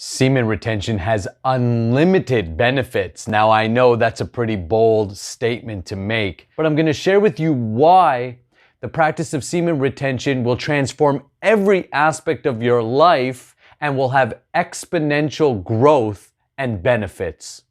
Semen retention has unlimited benefits. Now, I know that's a pretty bold statement to make, but I'm going to share with you why the practice of semen retention will transform every aspect of your life and will have exponential growth and benefits.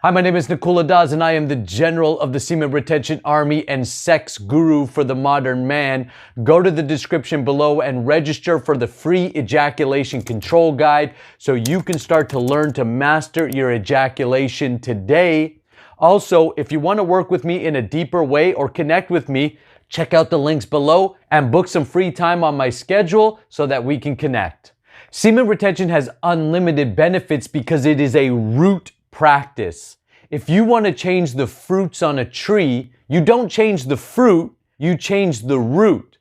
Hi, my name is Nikula Das, and I am the General of the Semen Retention Army and sex guru for the modern man. Go to the description below and register for the free ejaculation control guide so you can start to learn to master your ejaculation today. Also, if you want to work with me in a deeper way or connect with me, check out the links below and book some free time on my schedule so that we can connect. Semen retention has unlimited benefits because it is a root practice. If you want to change the fruits on a tree, you don't change the fruit, you change the root.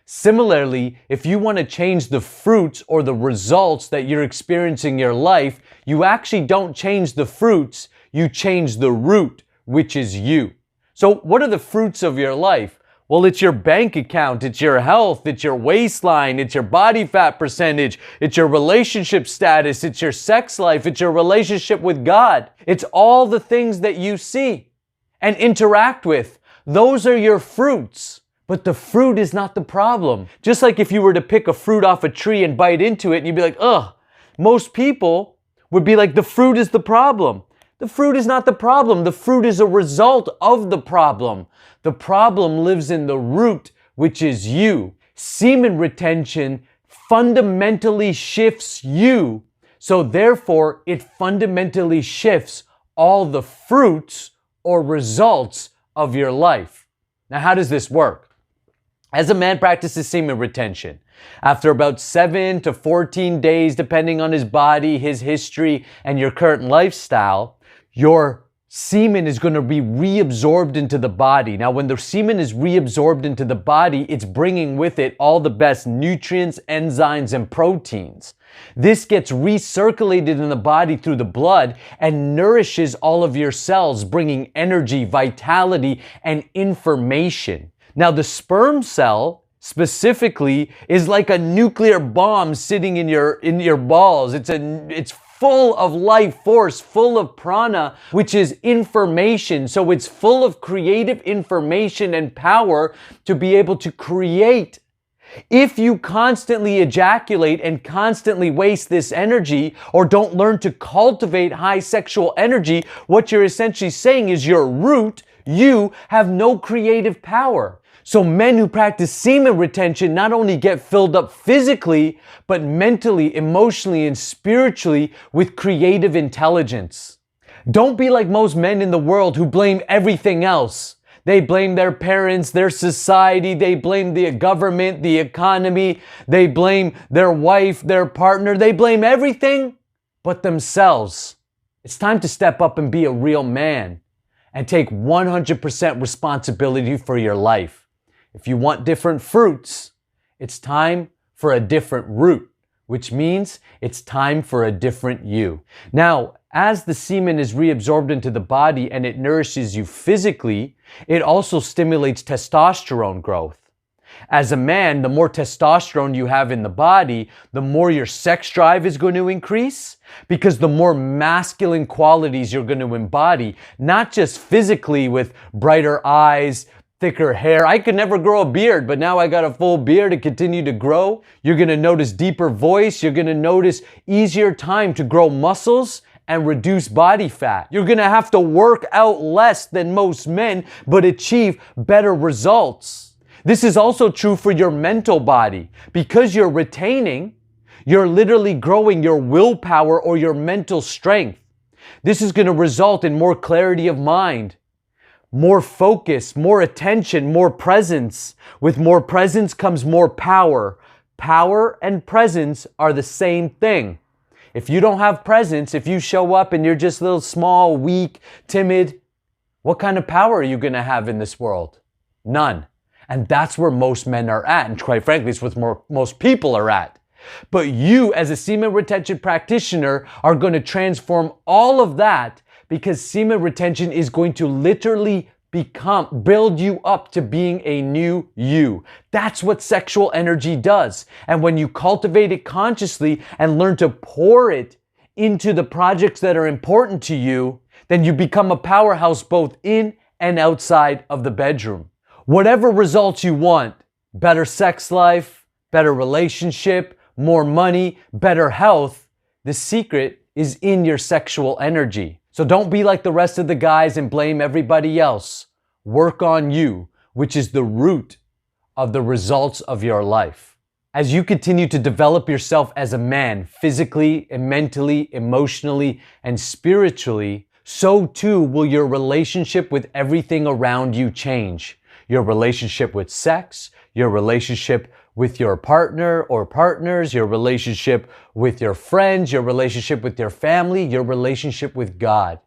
Similarly, if you want to change the fruits or the results that you're experiencing in your life, you actually don't change the fruits, you change the root, which is you. So what are the fruits of your life? Well, it's your bank account, it's your health, it's your waistline, it's your body fat percentage, it's your relationship status, it's your sex life, it's your relationship with God. It's all the things that you see and interact with. Those are your fruits. But the fruit is not the problem. Just like if you were to pick a fruit off a tree and bite into it and you'd be like, ugh, most people would be like, the fruit is the problem. The fruit is not the problem. The fruit is a result of the problem. The problem lives in the root, which is you. Semen retention fundamentally shifts you, so therefore it fundamentally shifts all the fruits or results of your life. Now, how does this work? As a man practices semen retention, after about 7 to 14 days, depending on his body, his history, and your current lifestyle, your semen is going to be reabsorbed into the body. Now, when the semen is reabsorbed into the body, it's bringing with it all the best nutrients, enzymes, and proteins. This gets recirculated in the body through the blood and nourishes all of your cells, bringing energy, vitality, and information. Now, the sperm cell specifically is like a nuclear bomb sitting in your balls. It's full of life force, full of prana, which is information. So it's full of creative information and power to be able to create. If you constantly ejaculate and constantly waste this energy or don't learn to cultivate high sexual energy, what you're essentially saying is your root, you have no creative power. So men who practice semen retention not only get filled up physically, but mentally, emotionally, and spiritually with creative intelligence. Don't be like most men in the world who blame everything else. They blame their parents, their society, they blame the government, the economy, they blame their wife, their partner, they blame everything but themselves. It's time to step up and be a real man and take 100% responsibility for your life. If you want different fruits, it's time for a different root, which means it's time for a different you. Now, as the semen is reabsorbed into the body and it nourishes you physically, it also stimulates testosterone growth. As a man, the more testosterone you have in the body, the more your sex drive is going to increase, because the more masculine qualities you're going to embody, not just physically with brighter eyes, thicker hair. I could never grow a beard, but now I got a full beard to continue to grow. You're going to notice deeper voice. You're going to notice easier time to grow muscles and reduce body fat. You're going to have to work out less than most men, but achieve better results. This is also true for your mental body. Because you're retaining, you're literally growing your willpower or your mental strength. This is going to result in more clarity of mind, more focus, more attention, more presence. With more presence comes more power. Power and presence are the same thing. If you don't have presence, if you show up and you're just a little small, weak, timid, what kind of power are you going to have in this world? None. And that's where most men are at. And quite frankly, it's where most people are at. But you, as a semen retention practitioner, are going to transform all of that, because semen retention is going to literally build you up to being a new you. That's what sexual energy does. And when you cultivate it consciously and learn to pour it into the projects that are important to you, then you become a powerhouse both in and outside of the bedroom. Whatever results you want, better sex life, better relationship, more money, better health, the secret is in your sexual energy. So don't be like the rest of the guys and blame everybody else. Work on you, which is the root of the results of your life. As you continue to develop yourself as a man, physically and mentally, emotionally, and spiritually, so too will your relationship with everything around you change. Your relationship with sex, your relationship with your partner or partners, your relationship with your friends, your relationship with your family, your relationship with God.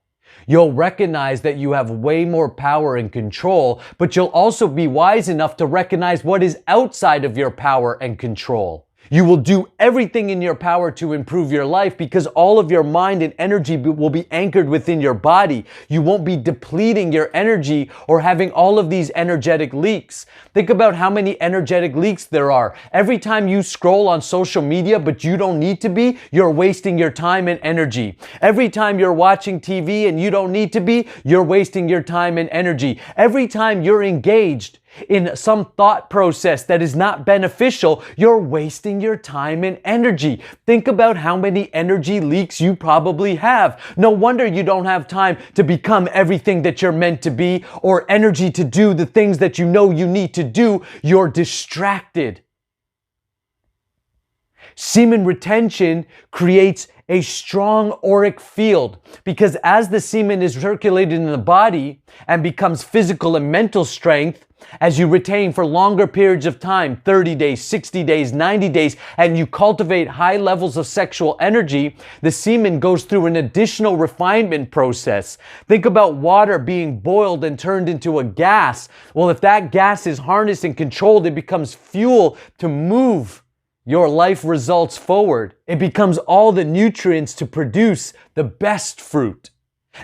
You'll recognize that you have way more power and control, but you'll also be wise enough to recognize what is outside of your power and control. You will do everything in your power to improve your life because all of your mind and energy will be anchored within your body. You won't be depleting your energy or having all of these energetic leaks. Think about how many energetic leaks there are. Every time you scroll on social media, but you don't need to be, you're wasting your time and energy. Every time you're watching TV and you don't need to be, you're wasting your time and energy. Every time you're engaged in some thought process that is not beneficial, you're wasting your time and energy. Think about how many energy leaks you probably have. No wonder you don't have time to become everything that you're meant to be or energy to do the things that you know you need to do. You're distracted. Semen retention creates a strong auric field because as the semen is circulated in the body and becomes physical and mental strength, as you retain for longer periods of time, 30 days, 60 days, 90 days, and you cultivate high levels of sexual energy, the semen goes through an additional refinement process. Think about water being boiled and turned into a gas. Well, if that gas is harnessed and controlled, it becomes fuel to move your life results forward. It becomes all the nutrients to produce the best fruit.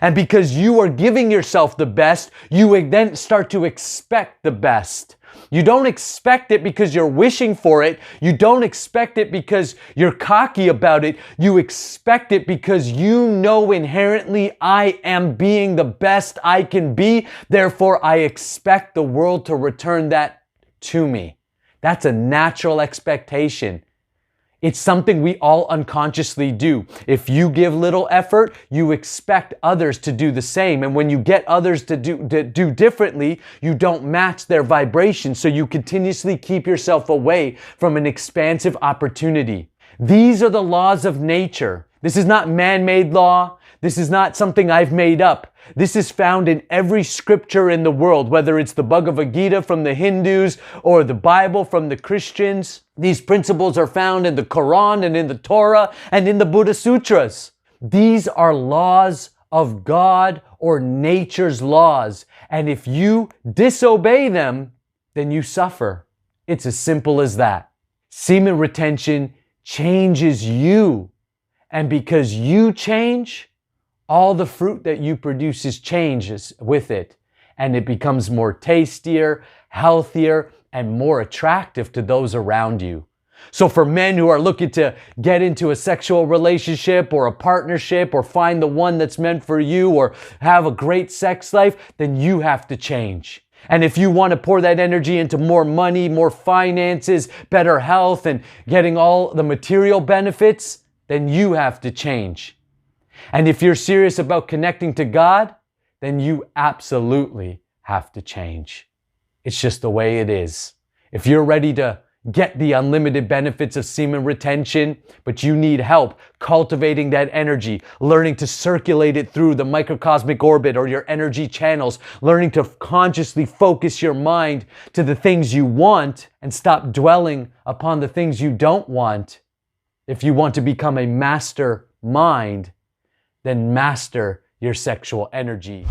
And because you are giving yourself the best, you then start to expect the best. You don't expect it because you're wishing for it. You don't expect it because you're cocky about it. You expect it because you know inherently, I am being the best I can be. Therefore, I expect the world to return that to me. That's a natural expectation. It's something we all unconsciously do. If you give little effort, you expect others to do the same. And when you get others to do differently, you don't match their vibration. So you continuously keep yourself away from an expansive opportunity. These are the laws of nature. This is not man-made law. This is not something I've made up. This is found in every scripture in the world, whether it's the Bhagavad Gita from the Hindus or the Bible from the Christians. These principles are found in the Quran and in the Torah and in the Buddha Sutras. These are laws of God or nature's laws. And if you disobey them, then you suffer. It's as simple as that. Semen retention changes you. And because you change, all the fruit that you produce changes with it, and it becomes more tastier, healthier, and more attractive to those around you. So for men who are looking to get into a sexual relationship or a partnership or find the one that's meant for you or have a great sex life, then you have to change. And if you want to pour that energy into more money, more finances, better health, and getting all the material benefits, then you have to change. And if you're serious about connecting to God, then you absolutely have to change. It's just the way it is. If you're ready to get the unlimited benefits of semen retention, but you need help cultivating that energy, learning to circulate it through the microcosmic orbit or your energy channels, learning to consciously focus your mind to the things you want and stop dwelling upon the things you don't want. If you want to become a master mind, then master your sexual energy.